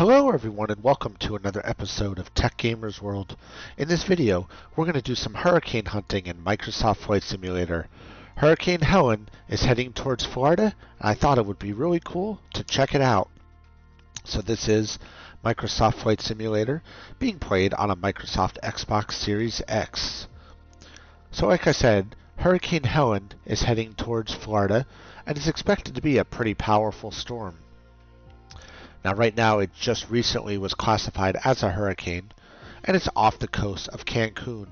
Hello everyone and welcome to another episode of Tech Gamers World. In this video, we're going to do some hurricane hunting in Microsoft Flight Simulator. Hurricane Helene is heading towards Florida, and I thought it would be really cool to check it out. So this is Microsoft Flight Simulator being played on a Microsoft Xbox Series X. So like I said, Hurricane Helene is heading towards Florida and is expected to be a pretty powerful storm. Now right now it just recently was classified as a hurricane, and it's off the coast of Cancun,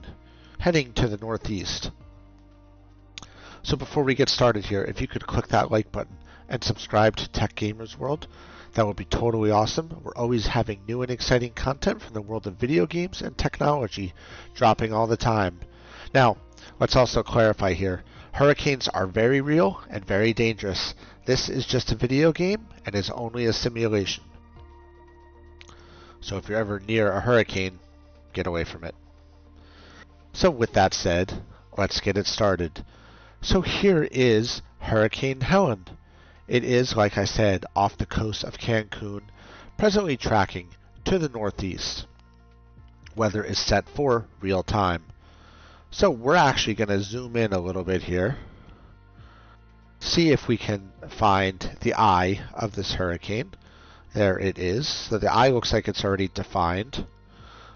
heading to the northeast. So before we get started here, if you could click that like button and subscribe to Tech Gamers World, that would be totally awesome. We're always having new and exciting content from the world of video games and technology dropping all the time. Now, let's also clarify here. Hurricanes are very real and very dangerous. This is just a video game and is only a simulation. So if you're ever near a hurricane, get away from it. So with that said, let's get it started. So here is Hurricane Helene. It is, like I said, off the coast of Cancun, presently tracking to the northeast. Weather is set for real time. So we're actually going to zoom in a little bit here, see if we can find the eye of this hurricane. There it is. So the eye looks like it's already defined.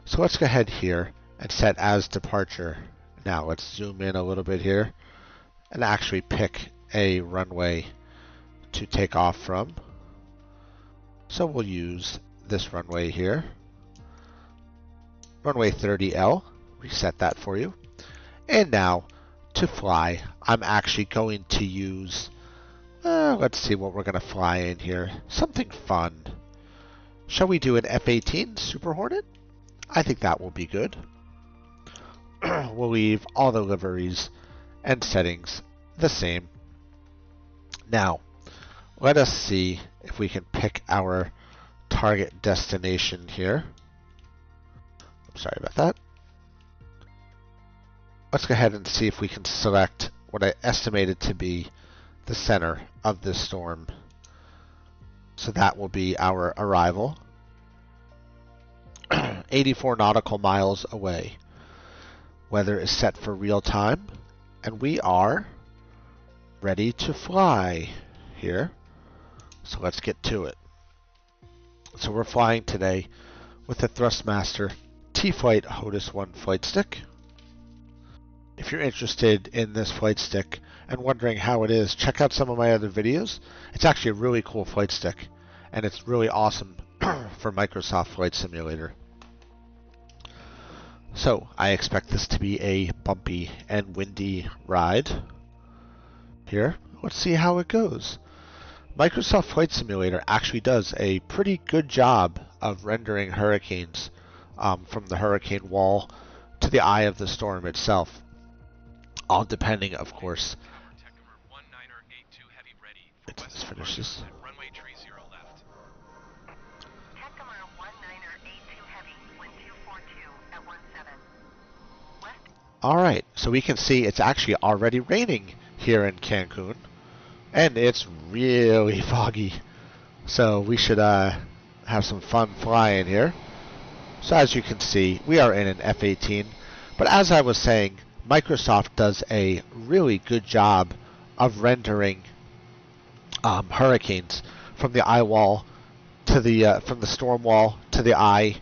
So let's go ahead here and set as departure. Now let's zoom in a little bit here and actually pick a runway to take off from. So we'll use this runway here. Runway 30L. Reset that for you. And now, to fly, I'm actually going to use, let's see what we're going to fly in here. Something fun. Shall we do an F-18 Super Hornet? I think that will be good. We'll leave all the liveries and settings the same. Now, let us see if we can pick our target destination here. I'm sorry about that. Let's go ahead and see if we can select what I estimated to be the center of this storm. So that will be our arrival. 84 nautical miles away. Weather is set for real time, and we are ready to fly here. So let's get to it. So we're flying today with the Thrustmaster T.Flight HOTAS 1 flight stick. If you're interested in this flight stick and wondering how it is, check out some of my other videos. It's actually a really cool flight stick, and it's really awesome for Microsoft Flight Simulator. So, I expect this to be a bumpy and windy ride. Here, let's see how it goes. Microsoft Flight Simulator actually does a pretty good job of rendering hurricanes from the hurricane wall to the eye of the storm itself. All depending, of course, until this finishes. Alright, so we can see it's actually already raining here in Cancun, and it's really foggy. So we should have some fun flying here. So as you can see, we are in an F-18, but as I was saying, Microsoft does a really good job of rendering hurricanes from the eye wall to the from the storm wall to the eye.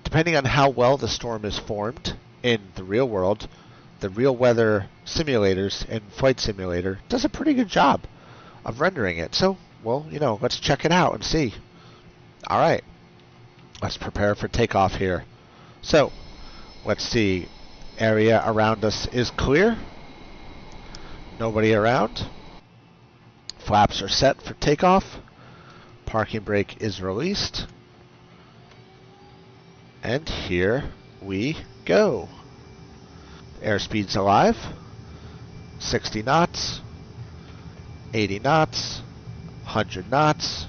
Depending on how well the storm is formed in the real world, the real weather simulators and Flight Simulator does a pretty good job of rendering it. So, well, let's check it out and see. All right, let's prepare for takeoff here. So, let's see. Area around us is clear. Nobody around. Flaps are set for takeoff. Parking brake is released. And here we go. Airspeed's alive. 60 knots. 80 knots. 100 knots.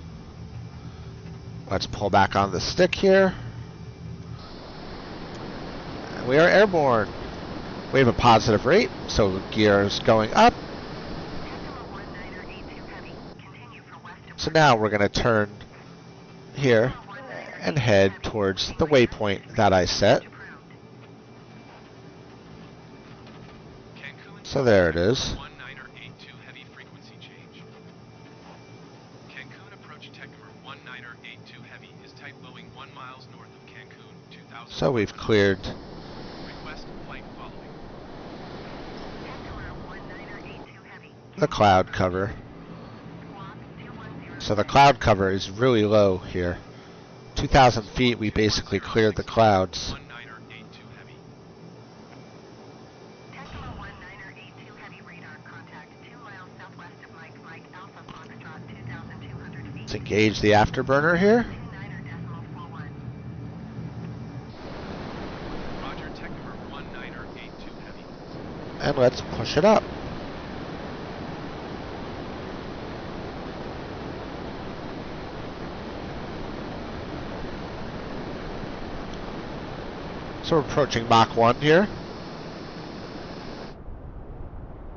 Let's pull back on the stick here. And we are airborne. We have a positive rate, so the gear is going up. So now we're going to turn here and head towards the waypoint that I set. So there it is. So we've cleared the cloud cover. So the cloud cover is really low here. 2,000 feet, we basically cleared the clouds. Let's engage the afterburner here. And let's push it up. So we're approaching Mach 1 here.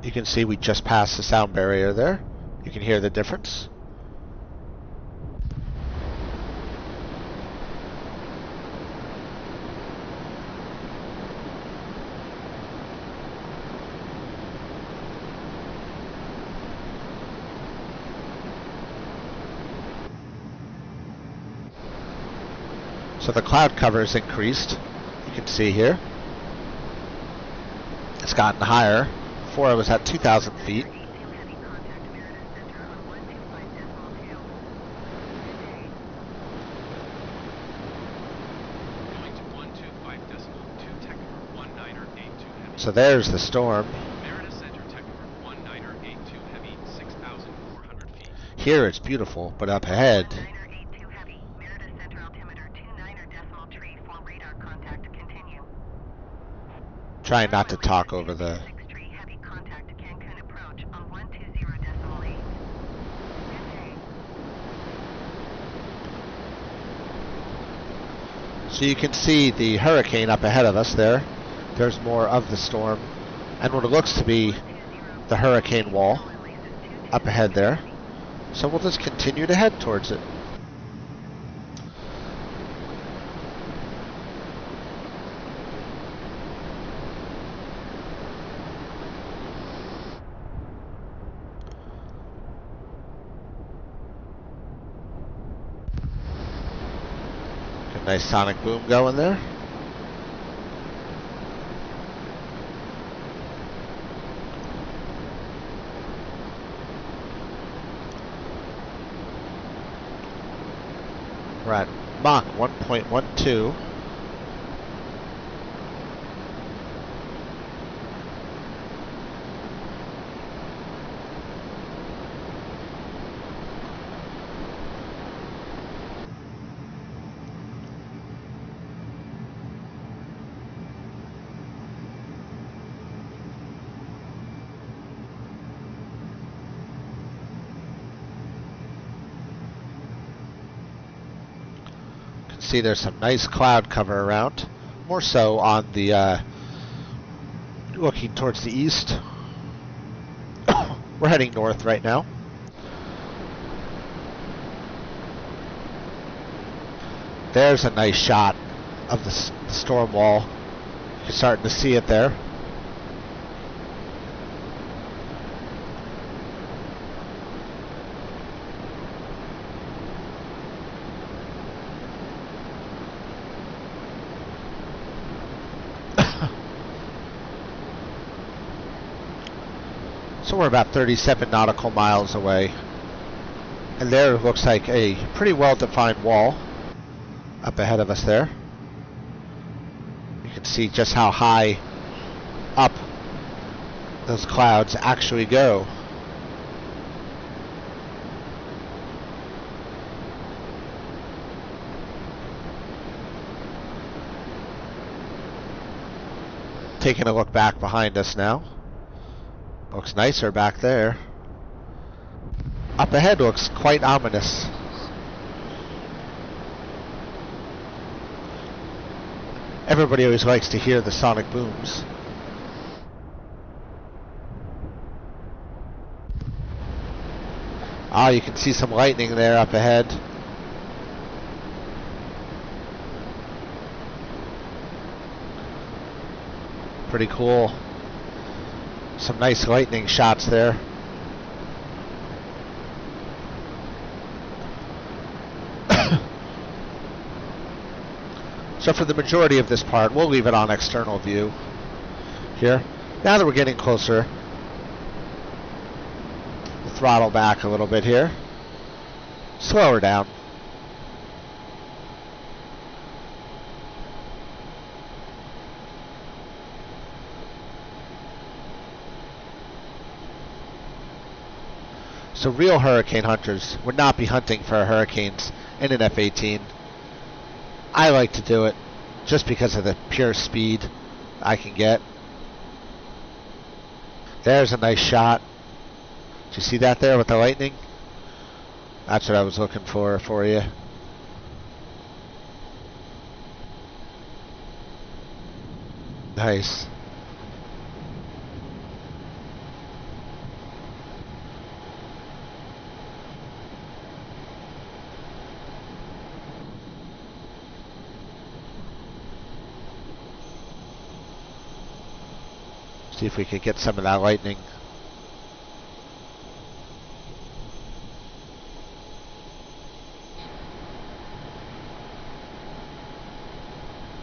You can see we just passed the sound barrier there. You can hear the difference. So the cloud cover has increased. You can see here. It's gotten higher. Before I was at 2,000 feet. So there's the storm. Here it's beautiful, but up ahead, trying not to talk over the So you can see the hurricane up ahead of us there. There's more of the storm and what it looks to be the hurricane wall up ahead there. So we'll just continue to head towards it. Nice sonic boom going there. We're at Mach 1.12. See, there's some nice cloud cover around, more so on the looking towards the east. We're heading north right now. There's a nice shot of the storm wall. You're starting to see it there. So we're about 37 nautical miles away. And there looks like a pretty well-defined wall up ahead of us there. You can see just how high up those clouds actually go. Taking a look back behind us now. Looks nicer back there. Up ahead looks quite ominous. Everybody always likes to hear the sonic booms. Ah, you can see some lightning there up ahead. pretty cool. Some nice lightning shots there. So for the majority of this part, we'll leave it on external view here. Now that we're getting closer, we'll throttle back a little bit here. Slow her down. So real hurricane hunters would not be hunting for hurricanes in an F-18. I like to do it just because of the pure speed I can get. There's a nice shot. Did you see that there with the lightning? That's what I was looking for you. Nice. See if we could get some of that lightning.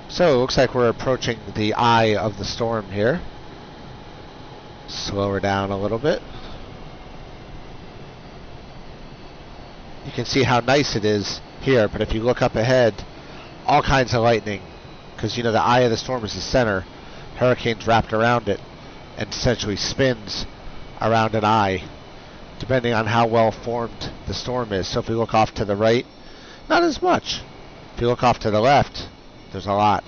So it looks like we're approaching the eye of the storm here. Slow her down a little bit. You can see how nice it is here, but if you look up ahead, all kinds of lightning, because you know the eye of the storm is the center. Hurricane's wrapped around it and essentially spins around an eye, depending on how well formed the storm is. So if we look off to the right, not as much. If you look off to the left, there's a lot.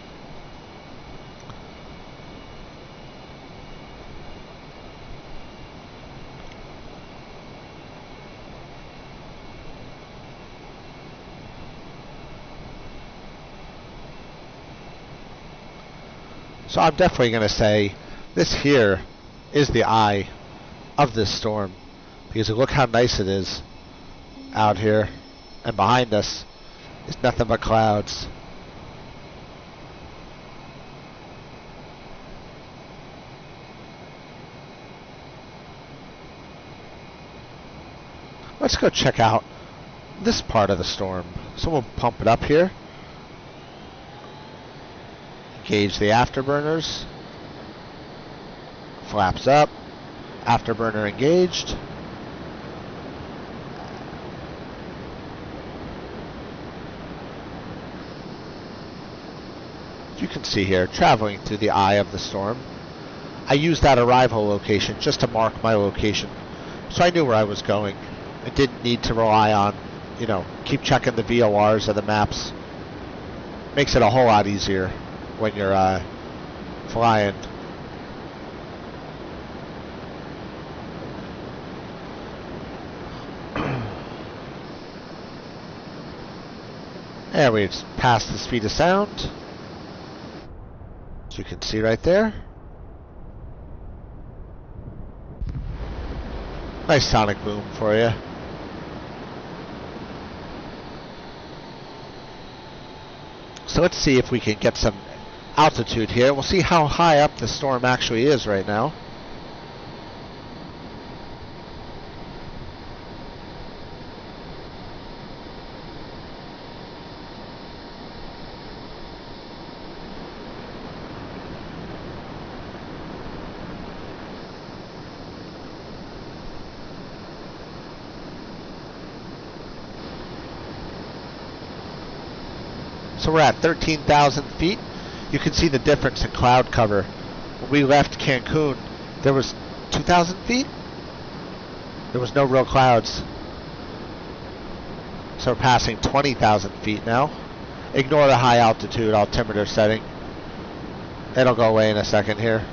So I'm definitely going to say this here is the eye of this storm, because look how nice it is out here, and behind us is nothing but clouds. Let's go check out this part of the storm. So we'll pump it up here. Engage the afterburners. Flaps up. Afterburner engaged. You can see here, traveling through the eye of the storm. I used that arrival location just to mark my location, so I knew where I was going. I didn't need to rely on, keep checking the VORs of the maps. Makes it a whole lot easier when you're flying. There, we've passed the speed of sound. As you can see right there. Nice sonic boom for you. So let's see if we can get some altitude here. We'll see how high up the storm actually is right now. So we're at 13,000 feet. You can see the difference in cloud cover. When we left Cancun, there was 2,000 feet. There was no real clouds. So we're passing 20,000 feet now. Ignore the high altitude altimeter setting. It'll go away in a second here.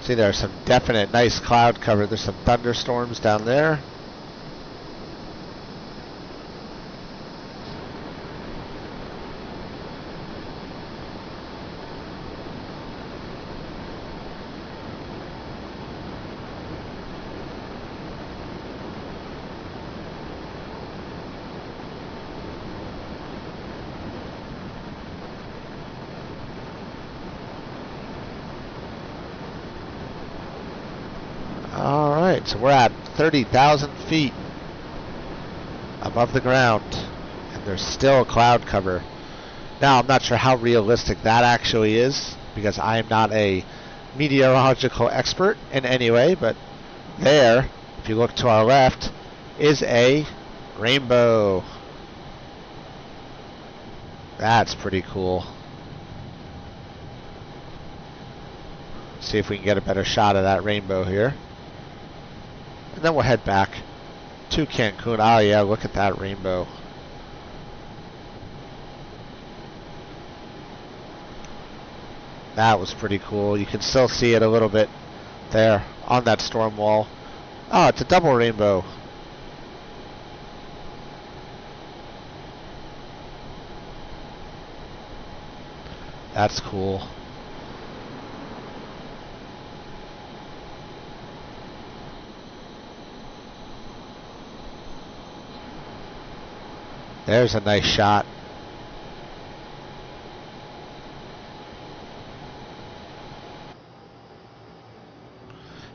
See, there's some definite nice cloud cover. There's some thunderstorms down there. Alright, so we're at 30,000 feet above the ground, and there's still cloud cover. Now, I'm not sure how realistic that actually is, because I am not a meteorological expert in any way, but there, if you look to our left, is a rainbow. That's pretty cool. See if we can get a better shot of that rainbow here. And then we'll head back to Cancun. Oh yeah, look at that rainbow. That was pretty cool. You can still see it a little bit there on that storm wall. Oh, it's a double rainbow. That's cool. There's a nice shot.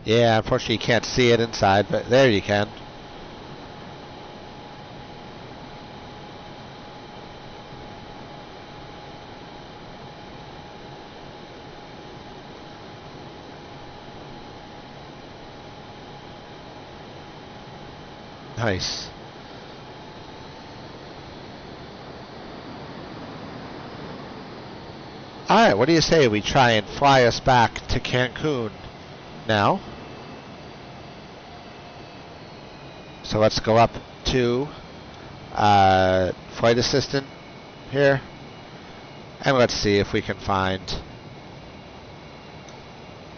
Yeah, unfortunately you can't see it inside, but there you can. Nice. Alright, what do you say we try and fly us back to Cancun now? So let's go up to flight assistant here, and let's see if we can find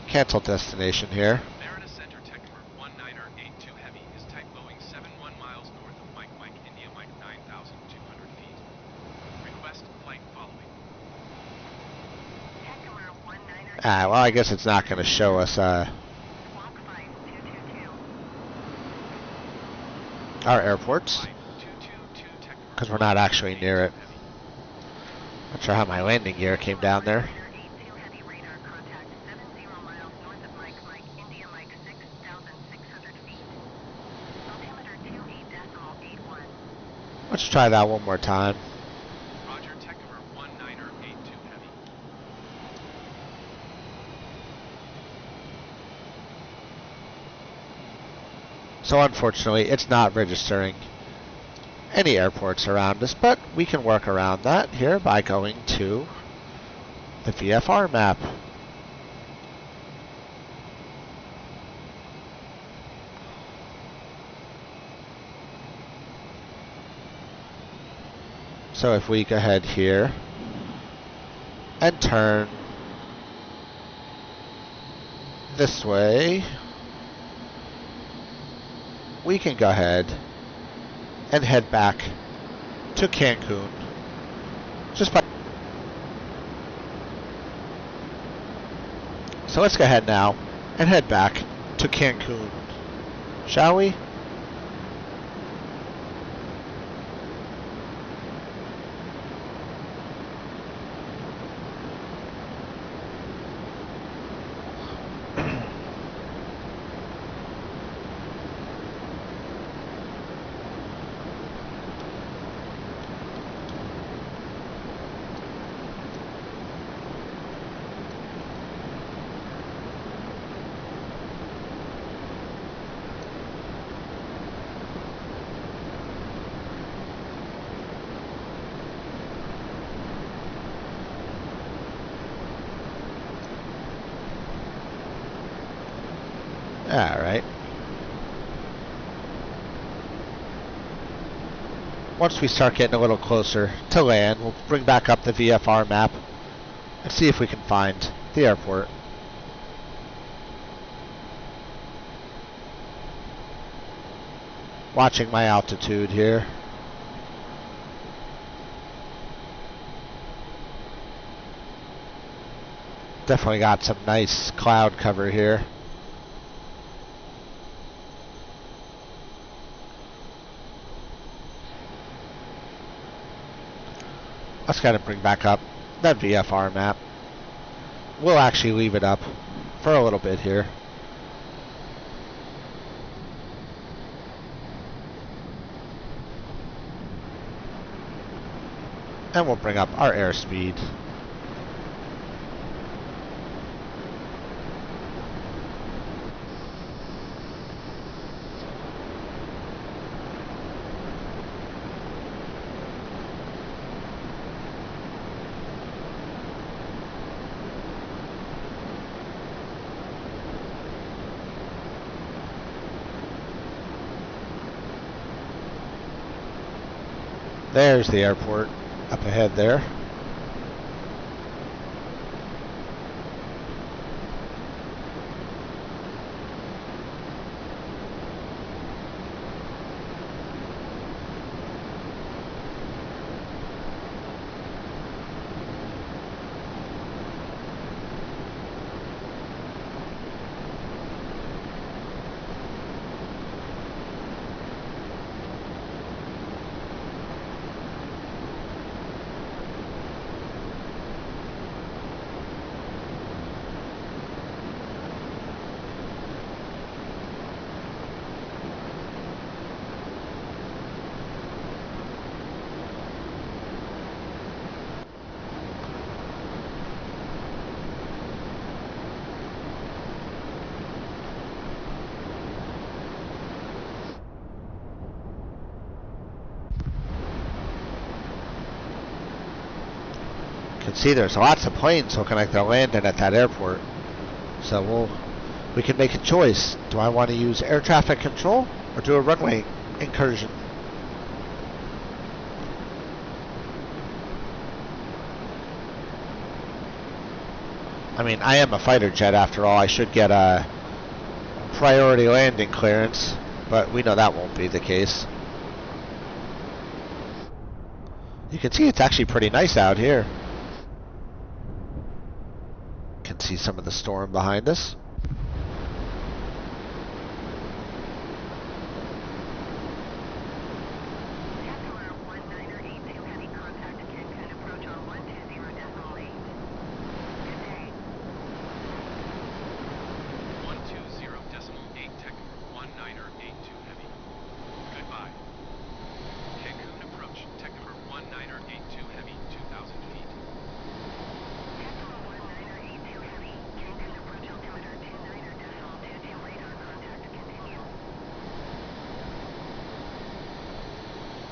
cancel destination here. Marina Center Technimer 1982 Heavy is type Boeing 71 miles north of Mach, India Mike 9,200 feet. Request flight following. Well, I guess it's not going to show us our airports because we're not actually near it. Not sure how my landing gear came down there. Let's try that one more time. Roger, Technimer 1982 Heavy. So unfortunately, it's not registering any airports around us, but we can work around that here by going to the VFR map. So if we go ahead here and turn this way, we can go ahead and head back to Cancun. So let's go ahead now and head back to Cancun, shall we? Alright. Once we start getting a little closer to land, we'll bring back up the VFR map and see if we can find the airport. Watching my altitude here. Definitely got some nice cloud cover here. Let's kind of bring back up that VFR map. We'll actually leave it up for a little bit here. And we'll bring up our airspeed. There's the airport up ahead there. You can see there's lots of planes looking like they're landing at that airport. So we can make a choice. Do I want to use air traffic control or do a runway incursion? I mean, I am a fighter jet after all. I should get a priority landing clearance, but we know that won't be the case. You can see it's actually pretty nice out here. You can see some of the storm behind us.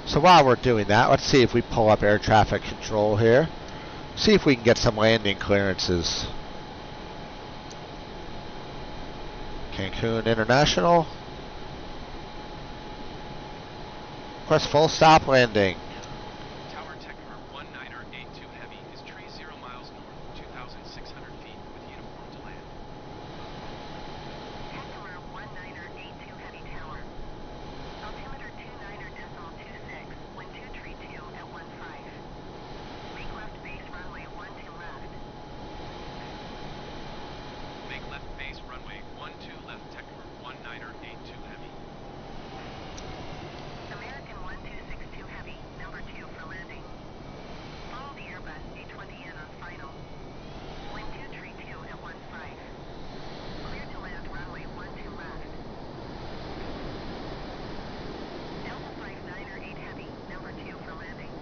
So while we're doing that, let's see if we pull up air traffic control here. See if we can get some landing clearances. Cancun International. Request full stop landing. Tower Techmer 1982 Heavy is tree 0 miles north, 2,600 feet with uniform to land. Techmer 1982 Heavy Tower. Altimeter 29.26, wind 232 at 15. Make left base runway 12 left. Make left base runway 12 left, Techmer 1982 Heavy. American 1262 Heavy, number 2 for landing. Follow the Airbus A20N on final. Wind 232 at 15. Clear to land runway 12 left. Delta 59 Heavy, number 2 for landing.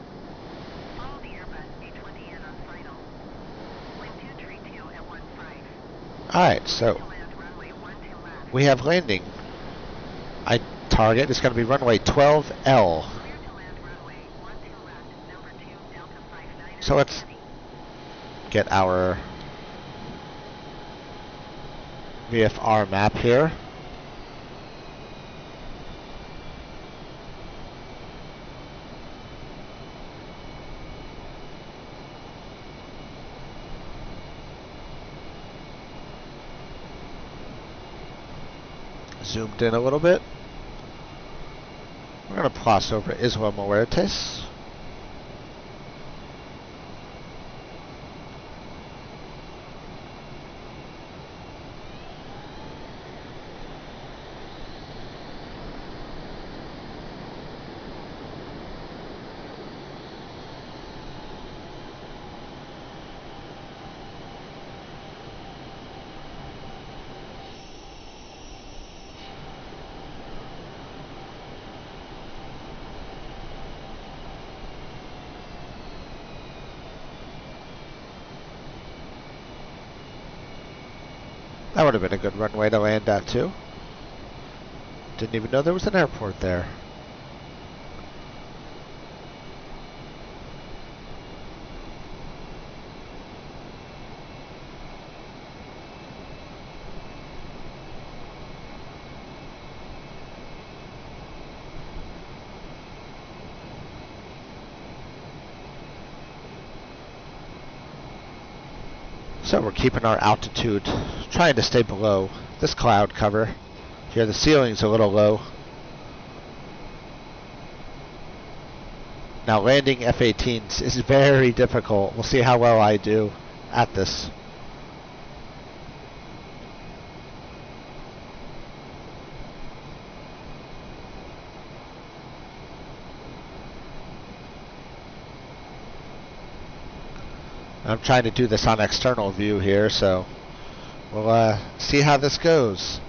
Follow the Airbus A20N on final. Wind 232 at 15. Alright, so we have landing. Target is going to be runway 12L. So let's get our VFR map here. Zoomed in a little bit. We're going to cross over Isla Muertes. That would have been a good runway to land at, too. Didn't even know there was an airport there. So we're keeping our altitude, trying to stay below this cloud cover. Here the ceiling's a little low. Now landing F-18s is very difficult. We'll see how well I do at this. I'm trying to do this on external view here, so we'll see how this goes.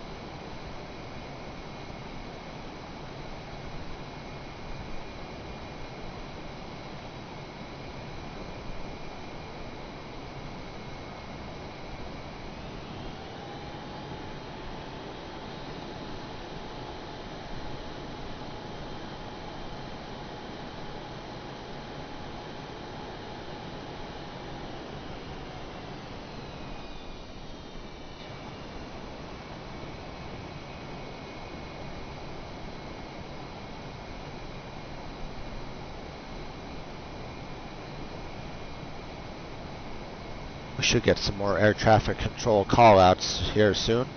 We should get some more air traffic control callouts here soon.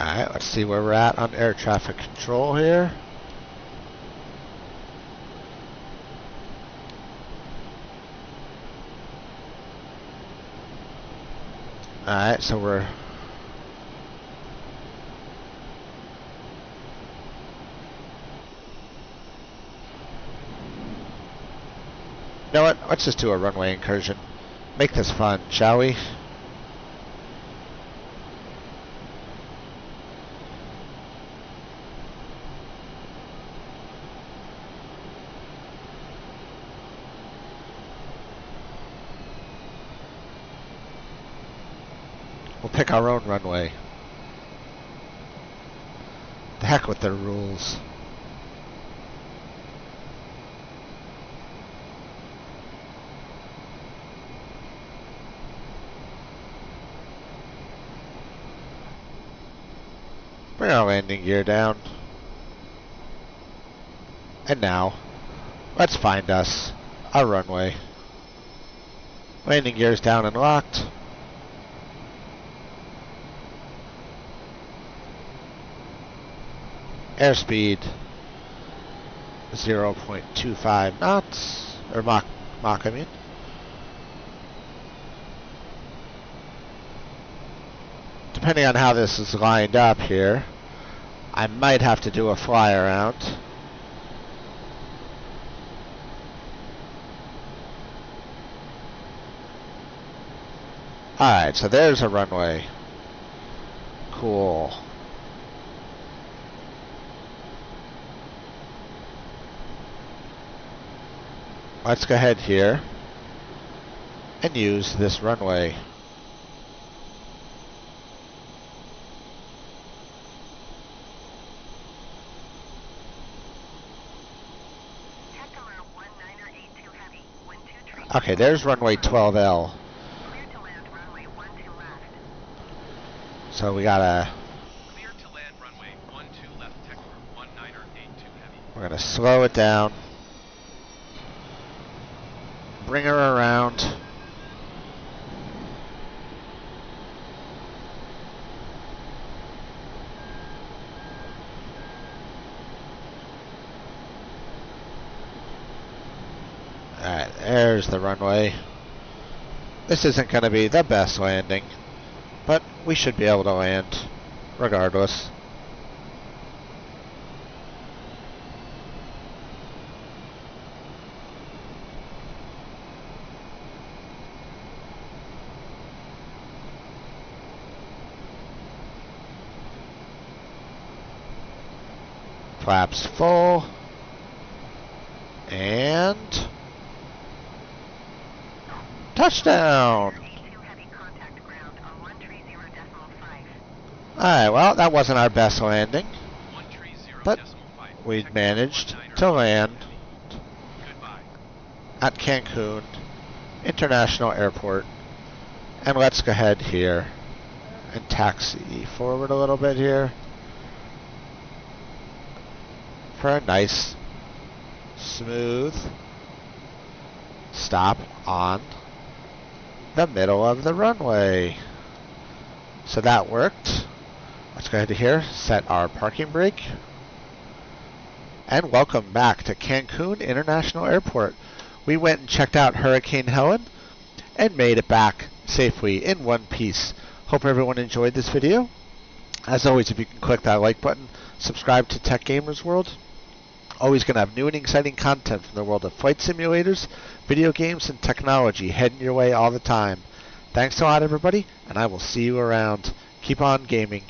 Alright, let's see where we're at on air traffic control here. Alright, so we're... You know what? Let's just do a runway incursion. Make this fun, shall we? We'll pick our own runway. The heck with their rules. Bring our landing gear down. And now, let's find us our runway. Landing gear's down and locked. Airspeed 0.25 knots, or Mach I mean. Depending on how this is lined up here, I might have to do a fly around. Alright, so there's a runway. Cool. Let's go ahead here and use this runway. Okay, there's runway 12L. So we gotta, Clear to land runway 12 left tech for 19er 82 heavy. we're gonna slow it down. Bring her around. Alright, there's the runway. This isn't going to be the best landing, but we should be able to land regardless. Flaps full. And touchdown! C2 heavy contact ground on 130.5. Alright, well, that wasn't our best landing, 130.5. but we managed to land Goodbye. at Cancun International Airport. And let's go ahead here and taxi forward a little bit here for a nice, smooth stop on the middle of the runway. So that worked. Let's go ahead to here, set our parking brake, and welcome back to Cancun International Airport. We went and checked out Hurricane Helene and made it back safely in one piece. Hope everyone enjoyed this video. As always, if you can click that like button, subscribe to Tech Gamers World. Always going to have new and exciting content from the world of flight simulators, video games, and technology heading your way all the time. Thanks a lot, everybody, and I will see you around. Keep on gaming.